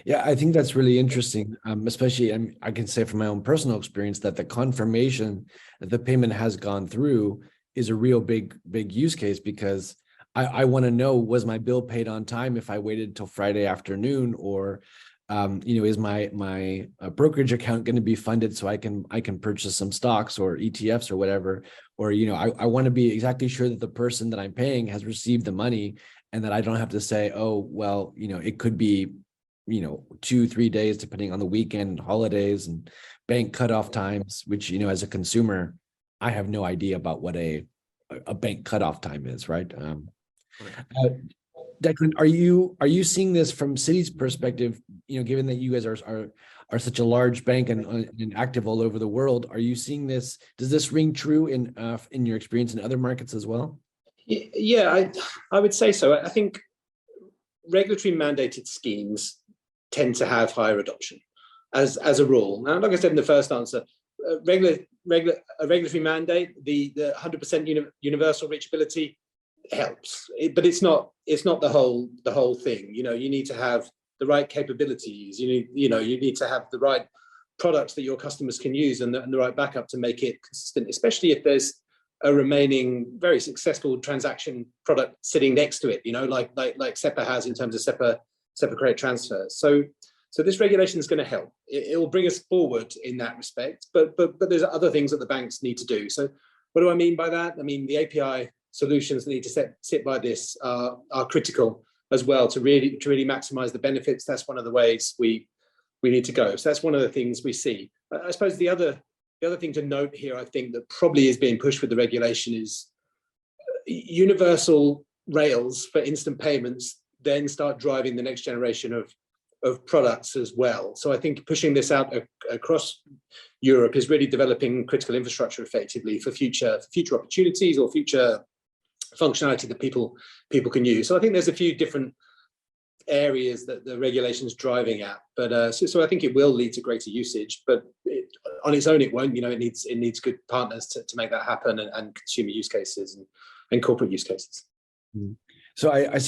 Yeah, I think that's really interesting, especially I can say from my own personal experience that the confirmation that the payment has gone through is a real big use case because I want to know, was my bill paid on time if I waited till Friday afternoon, or is my brokerage account going to be funded so I can purchase some stocks or ETFs or whatever, or I want to be exactly sure that the person that I'm paying has received the money, and that I don't have to say, oh well, it could be 2-3 days depending on the weekend, holidays, and bank cutoff times, which as a consumer I have no idea about what a bank cutoff time is, right? uh, Declan, are you seeing this from Citi's perspective? Given that you guys are such a large bank and active all over the world, are you seeing this? Does this ring true in your experience in other markets as well? Yeah, I would say so. I think regulatory mandated schemes tend to have higher adoption as a rule. Now, like I said in the first answer, a regulatory mandate, the 100% universal reachability helps, but it's not the whole thing. You need to have the right capabilities. You need to have the right products that your customers can use, and the right backup to make it consistent, especially if there's a remaining very successful transaction product sitting next to it, like SEPA has in terms of SEPA credit transfers. So this regulation is going to help. It will bring us forward in that respect, but there's other things that the banks need to do. So what do I mean by that? I mean, the API solutions that need to sit by this are critical as well to really maximize the benefits. That's one of the ways we need to go. So that's one of the things we see. I suppose the other thing to note here, I think, that probably is being pushed with the regulation is universal rails for instant payments then start driving the next generation of products as well. So I think pushing this out across Europe is really developing critical infrastructure effectively for future opportunities or future functionality that people can use. So I think there's a few different areas that the regulation is driving at, but so I think it will lead to greater usage, but on its own it won't. It needs good partners to make that happen, and consumer use cases and corporate use cases. So I